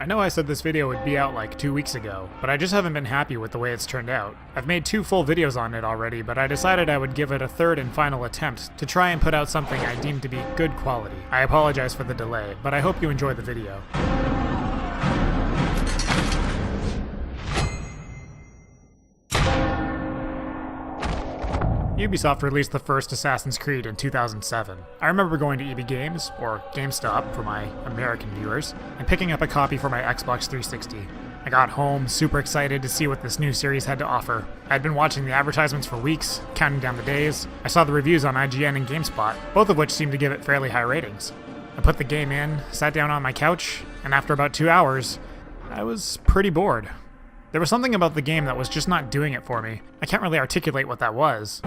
I know I said this video would be out like 2 weeks ago, but I just haven't been happy with the way it's turned out. I've made 2 full videos on it already, but I decided I would give it a third and final attempt to try and put out something I deem to be good quality. I apologize for the delay, but I hope you enjoy the video. Ubisoft released the first Assassin's Creed in 2007. I remember going to EB Games, or GameStop for my American viewers, and picking up a copy for my Xbox 360. I got home super excited to see what this new series had to offer. I had been watching the advertisements for weeks, counting down the days. I saw the reviews on IGN and GameSpot, both of which seemed to give it fairly high ratings. I put the game in, sat down on my couch, and after about 2 hours, I was pretty bored. There was something about the game that was just not doing it for me. I can't really articulate what that was.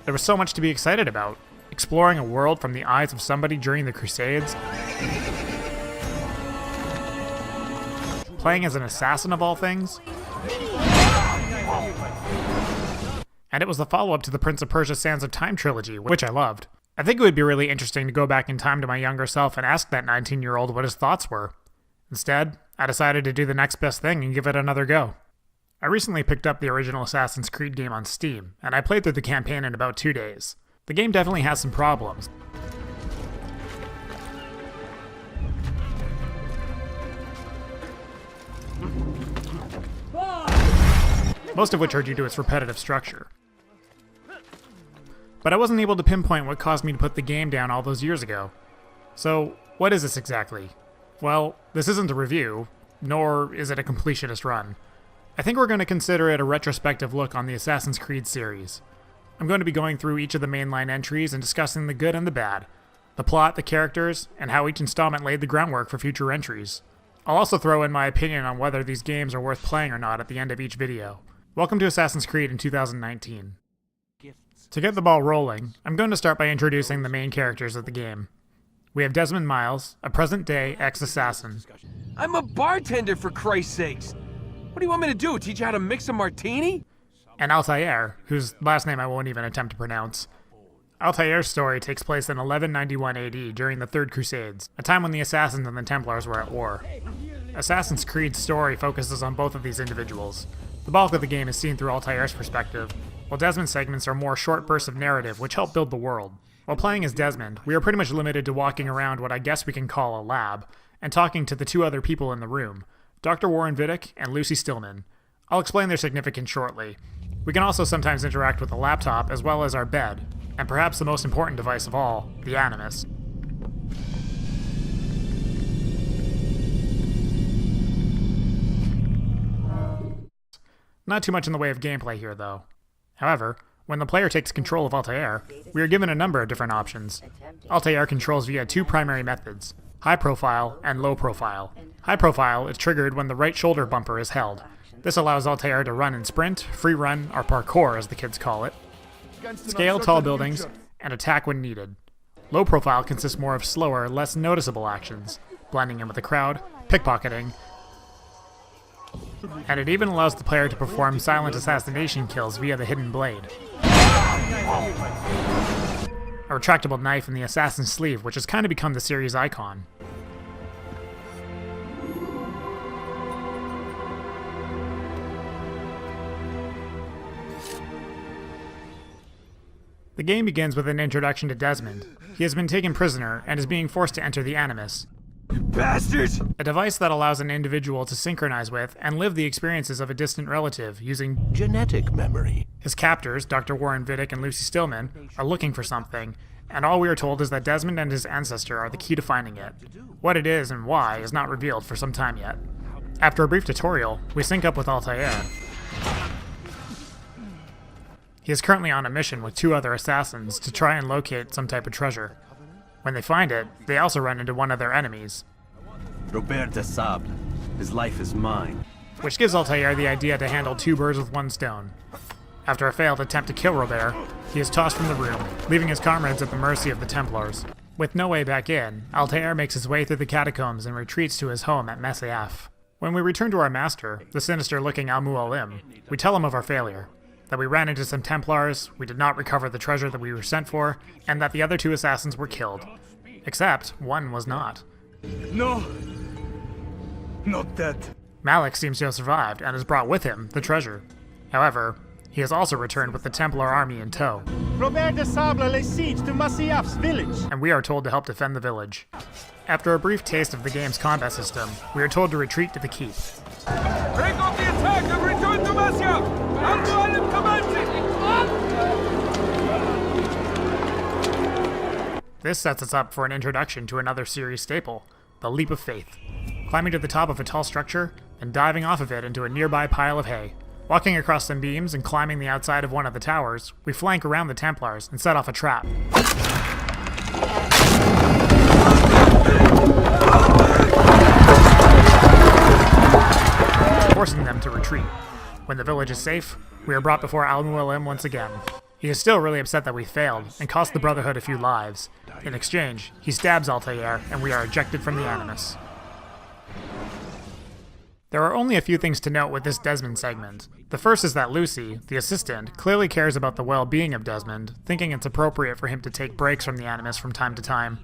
There was so much to be excited about. Exploring a world from the eyes of somebody during the Crusades. Playing as an assassin of all things. And it was the follow-up to the Prince of Persia Sands of Time trilogy, which I loved. I think it would be really interesting to go back in time to my younger self and ask that 19-year-old what his thoughts were. Instead, I decided to do the next best thing and give it another go. I recently picked up the original Assassin's Creed game on Steam, and I played through the campaign in about 2 days. The game definitely has some problems. Most of which are due to its repetitive structure. But I wasn't able to pinpoint what caused me to put the game down all those years ago. So, what is this exactly? Well, this isn't a review, nor is it a completionist run. I think we're going to consider it a retrospective look on the Assassin's Creed series. I'm going to be going through each of the mainline entries and discussing the good and the bad, the plot, the characters, and how each installment laid the groundwork for future entries. I'll also throw in my opinion on whether these games are worth playing or not at the end of each video. Welcome to Assassin's Creed in 2019. To get the ball rolling, I'm going to start by introducing the main characters of the game. We have Desmond Miles, a present-day ex-assassin. I'm a bartender, for Christ's sakes! What do you want me to do, teach you how to mix a martini? And Altair, whose last name I won't even attempt to pronounce. Altair's story takes place in 1191 AD during the Third Crusades, a time when the Assassins and the Templars were at war. Assassin's Creed's story focuses on both of these individuals. The bulk of the game is seen through Altair's perspective, while Desmond's segments are more short bursts of narrative which help build the world. While playing as Desmond, we are pretty much limited to walking around what I guess we can call a lab, and talking to the 2 other people in the room, Dr. Warren Vidic and Lucy Stillman. I'll explain their significance shortly. We can also sometimes interact with the laptop as well as our bed, and perhaps the most important device of all, the Animus. Not too much in the way of gameplay here, though. However, when the player takes control of Altair, we are given a number of different options. Altair controls via 2 primary methods, high profile and low profile. High profile is triggered when the right shoulder bumper is held. This allows Altair to run and sprint, free run, or parkour as the kids call it, scale tall buildings, and attack when needed. Low profile consists more of slower, less noticeable actions, blending in with the crowd, pickpocketing, and it even allows the player to perform silent assassination kills via the hidden blade. A retractable knife in the assassin's sleeve, which has kind of become the series icon. The game begins with an introduction to Desmond. He has been taken prisoner and is being forced to enter the Animus, Bastards! a device that allows an individual to synchronize with and live the experiences of a distant relative using genetic memory. His captors, Dr. Warren Vidic and Lucy Stillman, are looking for something, and all we are told is that Desmond and his ancestor are the key to finding it. What it is and why is not revealed for some time yet. After a brief tutorial, we sync up with Altair. He is currently on a mission with 2 other assassins to try and locate some type of treasure. When they find it, they also run into one of their enemies, Robert de Sable. His life is mine. which gives Altair the idea to handle 2 birds with 1 stone. After a failed attempt to kill Robert, he is tossed from the room, leaving his comrades at the mercy of the Templars. With no way back in, Altair makes his way through the catacombs and retreats to his home at Messaaf. When we return to our master, the sinister-looking Al-Mualim, we tell him of our failure. that we ran into some Templars, we did not recover the treasure that we were sent for, and that the other 2 assassins were killed. Except, one was not. No! Not that. Malik seems to have survived and has brought with him the treasure. However, he has also returned with the Templar army in tow. Robert de Sable lays siege to Masyaf's village. And we are told to help defend the village. After a brief taste of the game's combat system, we are told to retreat to the keep. Break off the attack and return to Masya! Al-Mualim commands! This sets us up for an introduction to another series staple, the Leap of Faith. Climbing to the top of a tall structure, and diving off of it into a nearby pile of hay. Walking across some beams and climbing the outside of one of the towers, we flank around the Templars and set off a trap. Forcing them to retreat. When the village is safe, we are brought before Al-Mualim once again. He is still really upset that we failed, and cost the Brotherhood a few lives. In exchange, he stabs Altair, and we are ejected from the Animus. There are only a few things to note with this Desmond segment. The first is that Lucy, the assistant, clearly cares about the well-being of Desmond, thinking it's appropriate for him to take breaks from the Animus from time to time.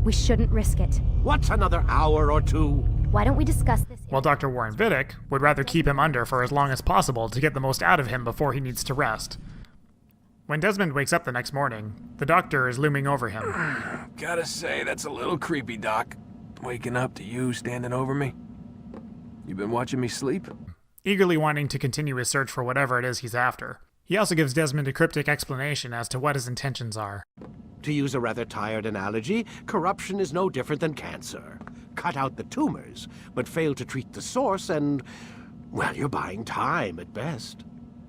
We shouldn't risk it. What's another hour or 2? Why don't we discuss this? While Dr. Warren Vidic would rather keep him under for as long as possible to get the most out of him before he needs to rest. When Desmond wakes up the next morning, the doctor is looming over him. Gotta say, that's a little creepy, Doc. Waking up to you standing over me. You been watching me sleep? Eagerly wanting to continue his search for whatever it is he's after. He also gives Desmond a cryptic explanation as to what his intentions are. To use a rather tired analogy, corruption is no different than cancer. Cut out the tumors, but fail to treat the source and, well, you're buying time at best.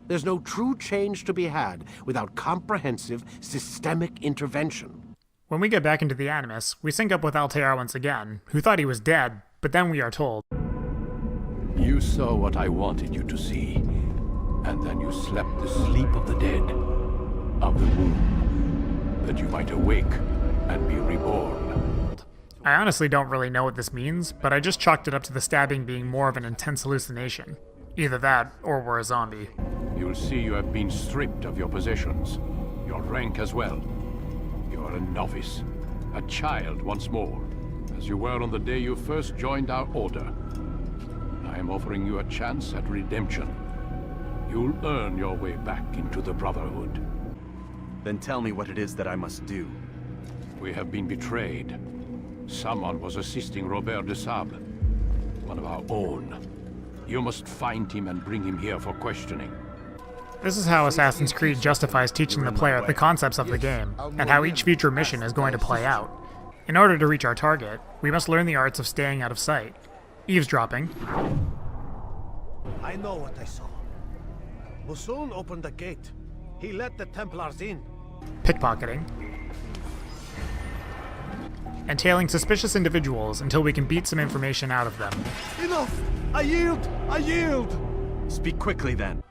There's no true change to be had without comprehensive, systemic intervention. When we get back into the Animus, we sync up with Altair once again, who thought he was dead, but then we are told, You saw what I wanted you to see, and then you slept the sleep of the dead, of the womb, that you might awake and be reborn. I honestly don't really know what this means, but I just chalked it up to the stabbing being more of an intense hallucination. Either that, or we're a zombie. You'll see you have been stripped of your possessions, your rank as well. You are a novice, a child once more, as you were on the day you first joined our order. I am offering you a chance at redemption. You'll earn your way back into the Brotherhood. Then tell me what it is that I must do. We have been betrayed. Someone was assisting Robert de Sable, one of our own. You must find him and bring him here for questioning. This is how Assassin's Creed justifies teaching the player the concepts of the game, and how each future mission is going to play out. In order to reach our target, we must learn the arts of staying out of sight. Eavesdropping. I know what I saw. Musun opened the gate. He let the Templars in. Pickpocketing. And tailing suspicious individuals until we can beat some information out of them. Enough! I yield! I yield! Speak quickly, then.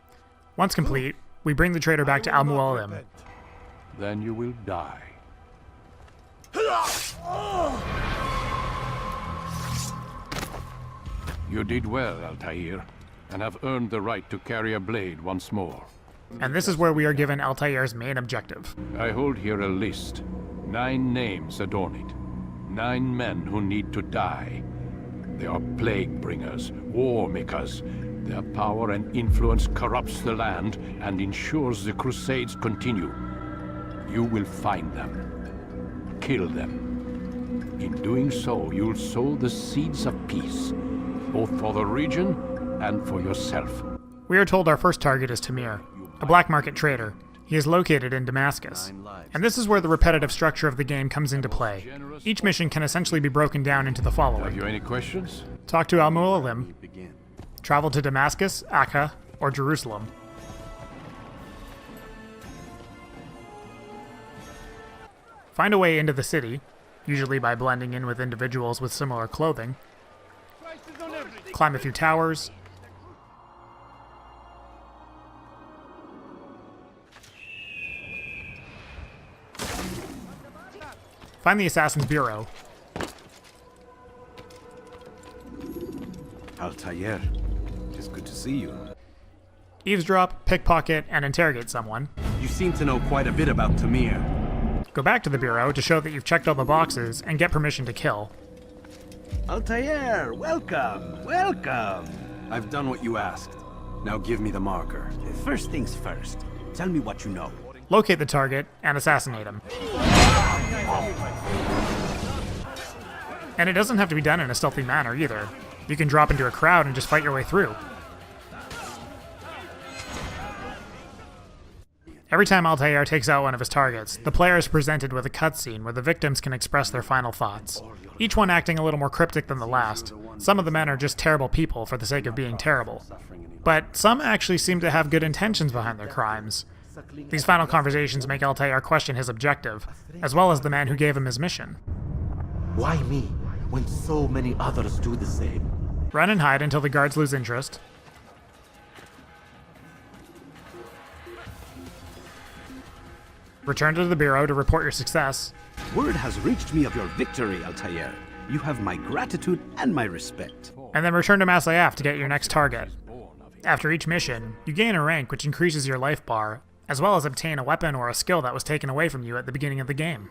Once complete, we bring the traitor back to Al-Mualim. Then you will die. You did well, Altair, and have earned the right to carry a blade once more. And this is where we are given Altair's main objective. I hold here a list. 9 names adorn it. 9 men who need to die. They are plague bringers, war makers. Their power and influence corrupts the land and ensures the Crusades continue. You will find them. Kill them. In doing so, you'll sow the seeds of peace, both for the region and for yourself. We are told our first target is Tamir, a black market trader. He is located in Damascus. And this is where the repetitive structure of the game comes into play. Each mission can essentially be broken down into the Have following. you any questions? Talk to Al-Mualim, travel to Damascus, Akka, or Jerusalem. Find a way into the city, usually by blending in with individuals with similar clothing. Climb a few towers. Find the Assassin's Bureau. Altair, it is good to see you. eavesdrop, pickpocket, and interrogate someone. You seem to know quite a bit about Tamir. Go back to the Bureau to show that you've checked all the boxes and get permission to kill. Altair, welcome, welcome. I've done what you asked. Now give me the marker. First things first. Tell me what you know. Locate the target and assassinate him. And it doesn't have to be done in a stealthy manner either. You can drop into a crowd and just fight your way through. Every time Altair takes out one of his targets, the player is presented with a cutscene where the victims can express their final thoughts, each one acting a little more cryptic than the last. Some of the men are just terrible people for the sake of being terrible. But some actually seem to have good intentions behind their crimes. These final conversations make Altair question his objective, as well as the man who gave him his mission. Why me, when so many others do the same? Run and hide until the guards lose interest. Return to the Bureau to report your success. Word has reached me of your victory, Altair. You have my gratitude and my respect. And then return to Masyaf to get your next target. After each mission, you gain a rank which increases your life bar, as well as obtain a weapon or a skill that was taken away from you at the beginning of the game.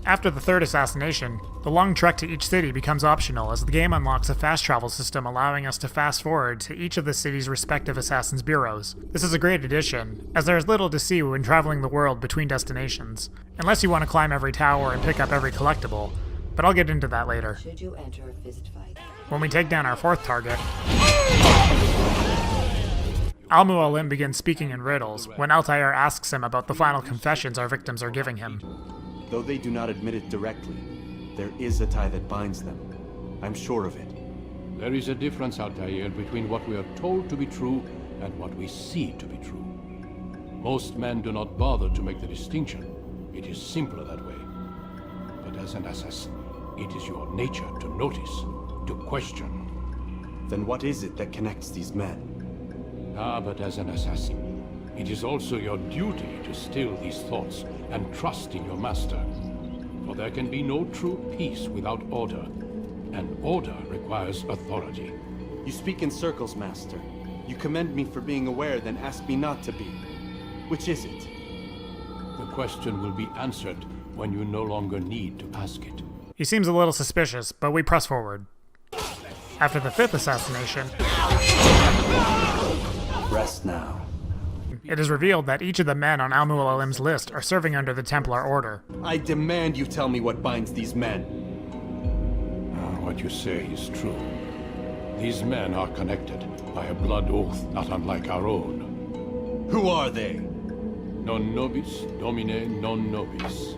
After the third assassination, the long trek to each city becomes optional as the game unlocks a fast travel system allowing us to fast forward to each of the city's respective assassins' bureaus. This is a great addition, as there is little to see when traveling the world between destinations, unless you want to climb every tower and pick up every collectible, but I'll get into that later. Should you enter a fist fight? When we take down our fourth target, Al-Mualim begins speaking in riddles when Altair asks him about the final confessions our victims are giving him. Though they do not admit it directly, there is a tie that binds them. I'm sure of it. There is a difference, Altair, between what we are told to be true and what we see to be true. Most men do not bother to make the distinction. It is simpler that way. But as an assassin, it is your nature to notice, to question. Then what is it that connects these men? But as an assassin, it is also your duty to still these thoughts and trust in your master. For there can be no true peace without order, and order requires authority. You speak in circles, Master. You commend me for being aware, then ask me not to be. Which is it? The question will be answered when you no longer need to ask it. He seems a little suspicious, but we press forward. After the fifth assassination, rest now. It is revealed that each of the men on Al-Mualim's list are serving under the Templar Order. I demand you tell me what binds these men. What you say is true. These men are connected by a blood oath not unlike our own. Who are they? Non nobis, domine non nobis.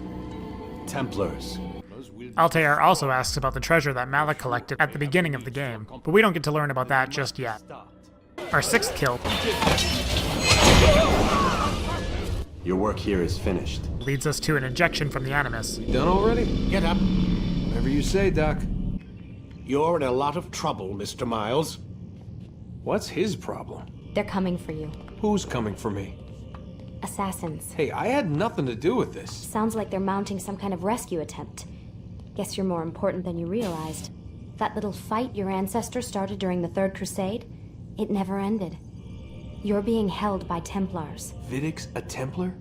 Templars. Altair also asks about the treasure that Malik collected at the beginning of the game, but we don't get to learn about that just yet. Our sixth kill Your work here is finished. Leads us to an injection from the Animus. Done already? Get up. Whatever you say, Doc. You're in a lot of trouble, Mr. Miles. What's his problem? They're coming for you. Who's coming for me? Assassins. Hey, I had nothing to do with this. Sounds like they're mounting some kind of rescue attempt. Guess you're more important than you realized. That little fight your ancestors started during the Third Crusade, it never ended. You're being held by Templars. Vidic's a Templar?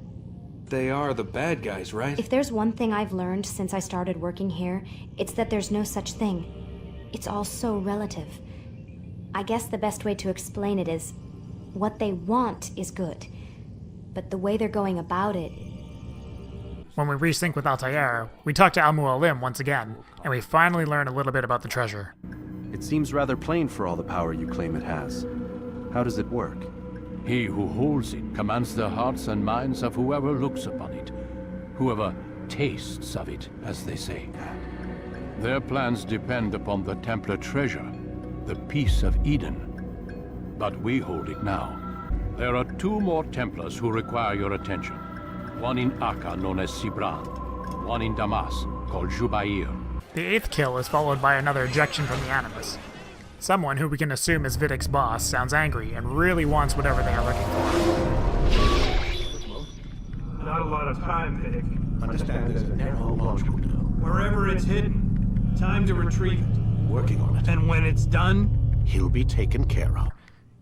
They are the bad guys, right? If there's one thing I've learned since I started working here, it's that there's no such thing. It's all so relative. I guess the best way to explain it is, what they want is good, but the way they're going about it... When we resync with Altair, we talk to Al-Mualim once again, and we finally learn a little bit about the treasure. It seems rather plain for all the power you claim it has. How does it work? He who holds it commands the hearts and minds of whoever looks upon it, whoever tastes of it, as they say. Their plans depend upon the Templar treasure, the Peace of Eden. But we hold it now. There are two more Templars who require your attention. One in Akka, known as Sibran. One in Damas, called Jubair. The eighth kill is followed by another ejection from the Animus. Someone who we can assume is Vidic's boss sounds angry and really wants whatever they are looking for. Not a lot of time, Vidic. Understand there's a narrow launch window. Wherever it's hidden, time to retrieve it. Working on it. And when it's done, he'll be taken care of.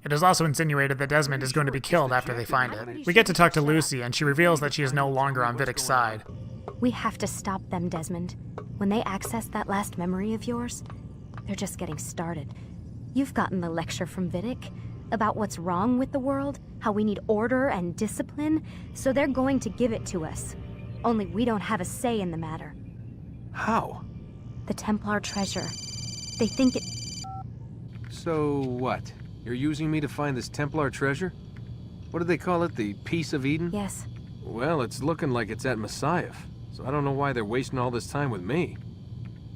It is also insinuated that Desmond is going to be killed after they find it. We get to talk to Lucy, and she reveals that she is no longer on Vidic's side. We have to stop them, Desmond. When they access that last memory of yours, they're just getting started. You've gotten the lecture from Vidic about what's wrong with the world, how we need order and discipline, so they're going to give it to us. Only we don't have a say in the matter. How? The Templar treasure. They think it... So what? You're using me to find this Templar treasure? What do they call it? The Piece of Eden? Yes. Well, it's looking like it's at Messiah, so I don't know why they're wasting all this time with me.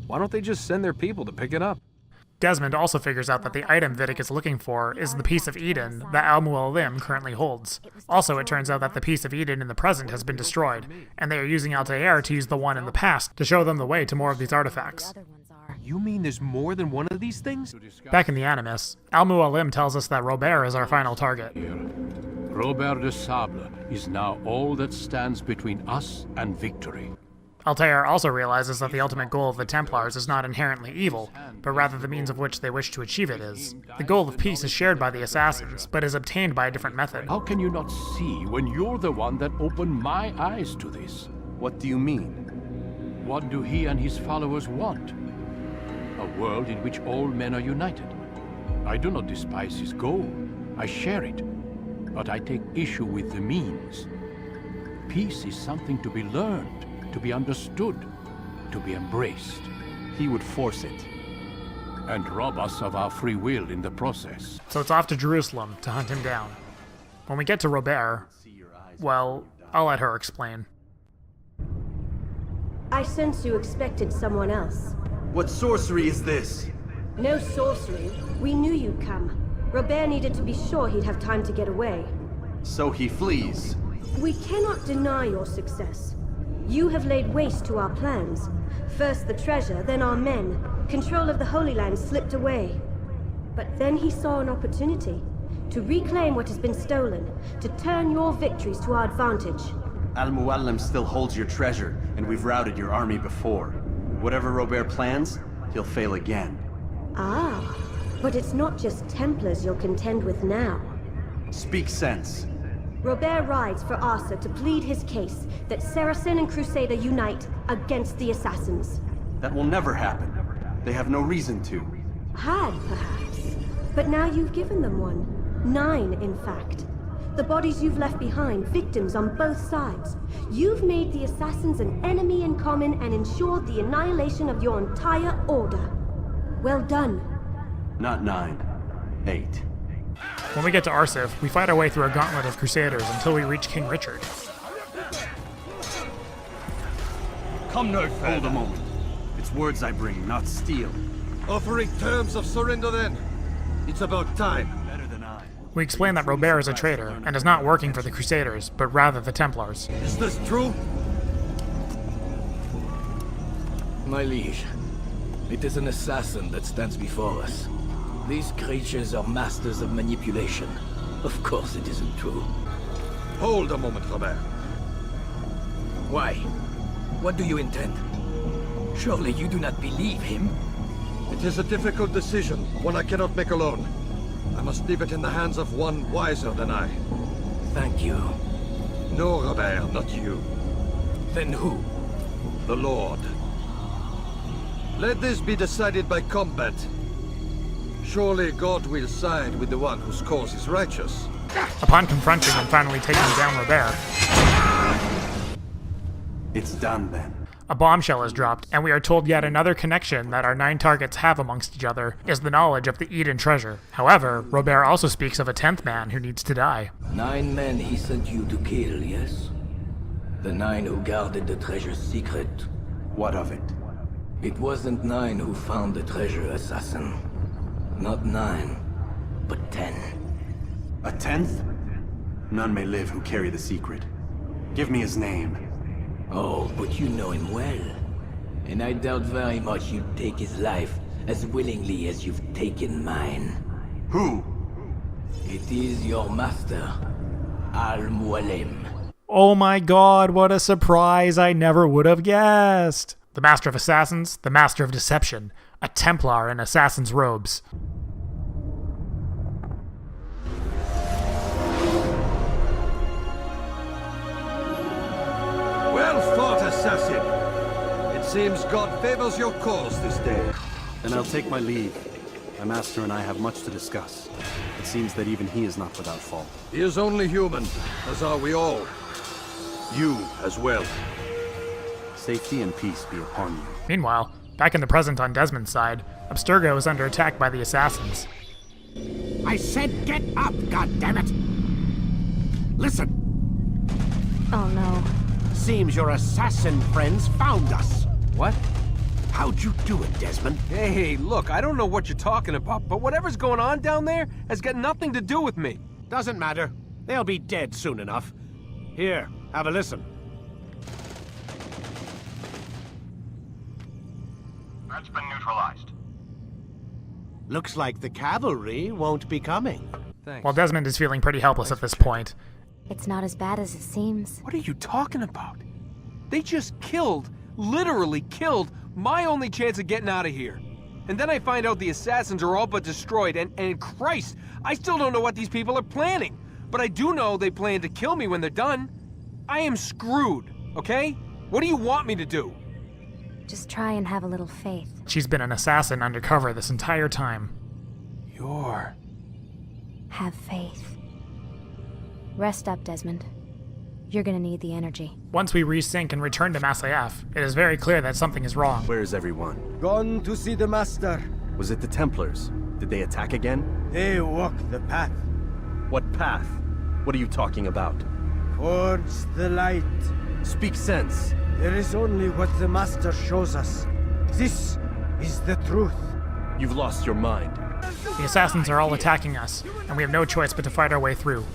Why don't they just send their people to pick it up? Desmond also figures out that the item Vidic is looking for is the Piece of Eden that Al-Mualim currently holds. Also, it turns out that the Piece of Eden in the present has been destroyed, and they are using Altair to use the one in the past to show them the way to more of these artifacts. You mean there's more than one of these things? Back in the Animus, Al-Mualim tells us that Robert is our final target. Robert de Sable is now all that stands between us and victory. Altair also realizes that the ultimate goal of the Templars is not inherently evil, but rather the means of which they wish to achieve it is. The goal of peace is shared by the assassins, but is obtained by a different method. How can you not see when you're the one that opened my eyes to this? What do you mean? What do he and his followers want? A world in which all men are united. I do not despise his goal. I share it. But I take issue with the means. Peace is something to be learned, to be understood, to be embraced. He would force it. And rob us of our free will in the process. So it's off to Jerusalem to hunt him down. When we get to Robert, well, I'll let her explain. I sense you expected someone else. What sorcery is this? No sorcery. We knew you'd come. Robert needed to be sure he'd have time to get away. So he flees. We cannot deny your success. You have laid waste to our plans. First the treasure, then our men. Control of the Holy Land slipped away. But then he saw an opportunity to reclaim what has been stolen, to turn your victories to our advantage. Al-Mualim still holds your treasure, and we've routed your army before. Whatever Robert plans, he'll fail again. Ah, but it's not just Templars you'll contend with now. Speak sense. Robert rides for Arsa to plead his case that Saracen and Crusader unite against the Assassins. That will never happen. They have no reason to. Had, perhaps. But now you've given them one. 9, in fact. The bodies you've left behind, victims on both sides. You've made the Assassins an enemy in common and ensured the annihilation of your entire order. Well done. Not 9. 8. When we get to Arsif, we fight our way through a gauntlet of Crusaders until we reach King Richard. Come no further. Hold a moment. It's words I bring, not steel. Offering terms of surrender then. It's about time. Better than I. We explain that Robert is a traitor and is not working for the Crusaders, but rather the Templars. Is this true? My liege, it is an assassin that stands before us. These creatures are masters of manipulation. Of course it isn't true. Hold a moment, Robert. Why? What do you intend? Surely you do not believe him? It is a difficult decision, one I cannot make alone. I must leave it in the hands of one wiser than I. Thank you. No, Robert, not you. Then who? The Lord. Let this be decided by combat. Surely God will side with the one whose cause is righteous. Upon confronting and finally taking down Robert, It's done then. a bombshell is dropped, and we are told yet another connection that our 9 targets have amongst each other is the knowledge of the Eden treasure. However, Robert also speaks of a 10th man who needs to die. 9 men he sent you to kill, yes? The 9 who guarded the treasure's secret. What of it? It wasn't 9 who found the treasure, assassin. Not 9, but 10. A 10th? None may live who carry the secret. Give me his name. Oh, but you know him well. And I doubt very much you'd take his life as willingly as you've taken mine. Who? It is your master, Al-Mualim. Oh my god, what a surprise, I never would have guessed! The Master of Assassins, the Master of Deception, a Templar in assassin's robes. assassin. It seems God favors your cause this day. Then I'll take my leave. My master and I have much to discuss. It seems that even he is not without fault. He is only human, as are we all. You as well. Safety and peace be upon you. Meanwhile, back in the present on Desmond's side, Abstergo is under attack by the assassins. I said get up, goddammit! Listen! Oh no. Seems your assassin friends found us. What? How'd you do it, Desmond? Hey, look, I don't know what you're talking about, but whatever's going on down there has got nothing to do with me. Doesn't matter. They'll be dead soon enough. Here, have a listen. That's been neutralized. Looks like the cavalry won't be coming. Thanks. While Desmond is feeling pretty helpless at this point. It's not as bad as it seems. What are you talking about? They just killed, literally killed, my only chance of getting out of here. And then I find out the assassins are all but destroyed, and Christ, I still don't know what these people are planning. But I do know they plan to kill me when they're done. I am screwed, okay? What do you want me to do? Just try and have a little faith. She's been an assassin undercover this entire time. You're... Have faith. Rest up, Desmond. You're gonna need the energy. Once we resync and return to Masyaf, it is very clear that something is wrong. Where is everyone? Gone to see the Master. Was it the Templars? Did they attack again? They walk the path. What path? What are you talking about? Towards the light. Speak sense. There is only what the Master shows us. This is the truth. You've lost your mind. The assassins are all attacking us, and we have no choice but to fight our way through.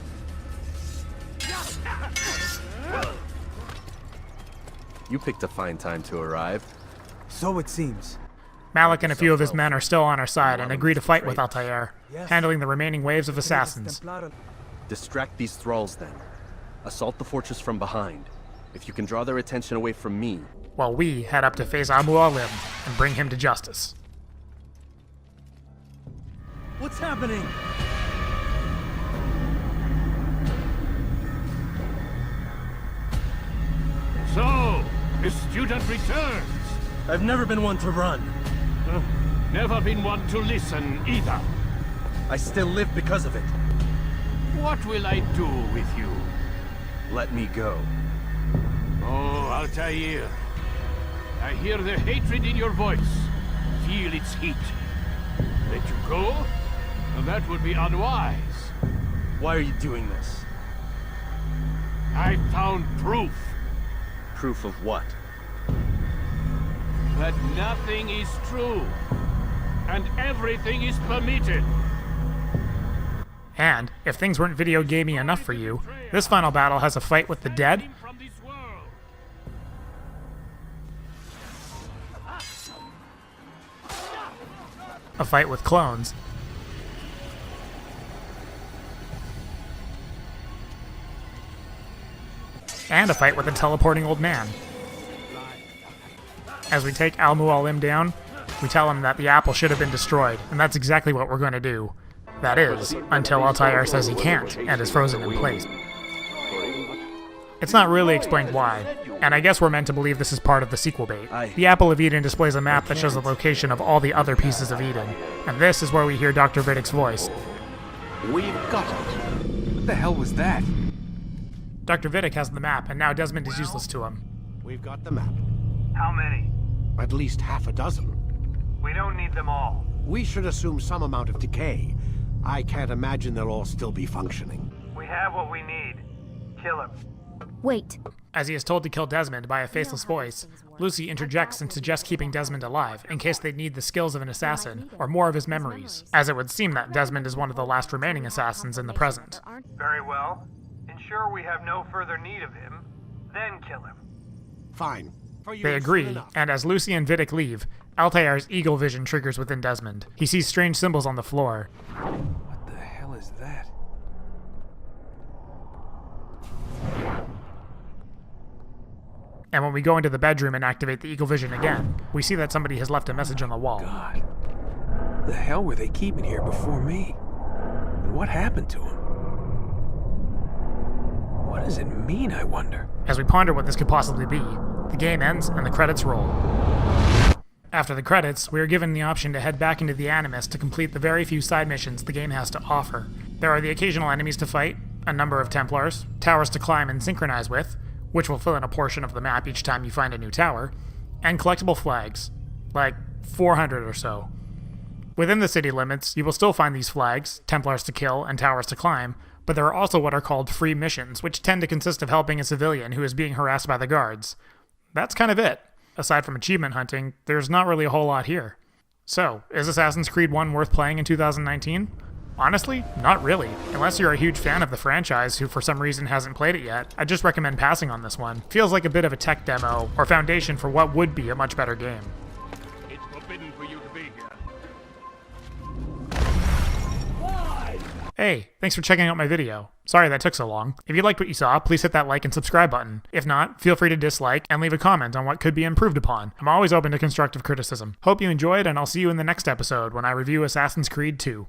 You picked a fine time to arrive. So it seems. Malik and a few of his men are still on our side and agree to fight with Altair, handling the remaining waves of assassins. Distract these thralls then. Assault the fortress from behind. If you can draw their attention away from me, while we head up to face Al-Mualim and bring him to justice. What's happening? So, the student returns. I've never been one to run. Never been one to listen either. I still live because of it. What will I do with you? Let me go. Oh, Altair. I hear the hatred in your voice. Feel its heat. Let you go? That would be unwise. Why are you doing this? I found proof. Proof of what? That nothing is true. And everything is permitted. And, if things weren't video gamey enough for you, this final battle has a fight with the dead, a fight with clones, and a fight with a teleporting old man. As we take Al-Mualim down, we tell him that the apple should have been destroyed, and that's exactly what we're going to do. That is, until Altair says he can't, and is frozen in place. It's not really explained why, and I guess we're meant to believe this is part of the sequel bait. The Apple of Eden displays a map that shows the location of all the other pieces of Eden, and this is where we hear Dr. Vidic's voice. We've got it. What the hell was that? Dr. Vidic has the map, and now Desmond is useless to him. We've got the map. How many? At least half a dozen. We don't need them all. We should assume some amount of decay. I can't imagine they'll all still be functioning. We have what we need. Kill him. Wait. As he is told to kill Desmond by a faceless voice, Lucy interjects and suggests keeping Desmond alive in case they need the skills of an assassin or more of his memories, as it would seem that Desmond is one of the last remaining assassins in the present. Very well. Ensure we have no further need of him, then kill him. Fine. They agree, and as Lucy and Vidic leave, Altair's eagle vision triggers within Desmond. He sees strange symbols on the floor. What the hell is that? And when we go into the bedroom and activate the eagle vision again, we see that somebody has left a message on the wall. God. The hell were they keeping here before me? And what happened to him? What does it mean, I wonder? As we ponder what this could possibly be, The game ends and the credits roll. After the credits, we are given the option to head back into the Animus to complete the very few side missions the game has to offer. There are the occasional enemies to fight, a number of Templars, towers to climb and synchronize with, which will fill in a portion of the map each time you find a new tower, and collectible flags, like 400 or so. Within the city limits, you will still find these flags, Templars to kill, and towers to climb, but there are also what are called free missions, which tend to consist of helping a civilian who is being harassed by the guards. That's kind of it. Aside from achievement hunting, there's not really a whole lot here. So, is Assassin's Creed 1 worth playing in 2019? Honestly, not really. Unless you're a huge fan of the franchise who for some reason hasn't played it yet, I'd just recommend passing on this one. Feels like a bit of a tech demo, or foundation for what would be a much better game. It's forbidden for you to be here. Hey, thanks for checking out my video. Sorry that took so long. If you liked what you saw, please hit that like and subscribe button. If not, feel free to dislike and leave a comment on what could be improved upon. I'm always open to constructive criticism. Hope you enjoyed, and I'll see you in the next episode when I review Assassin's Creed 2.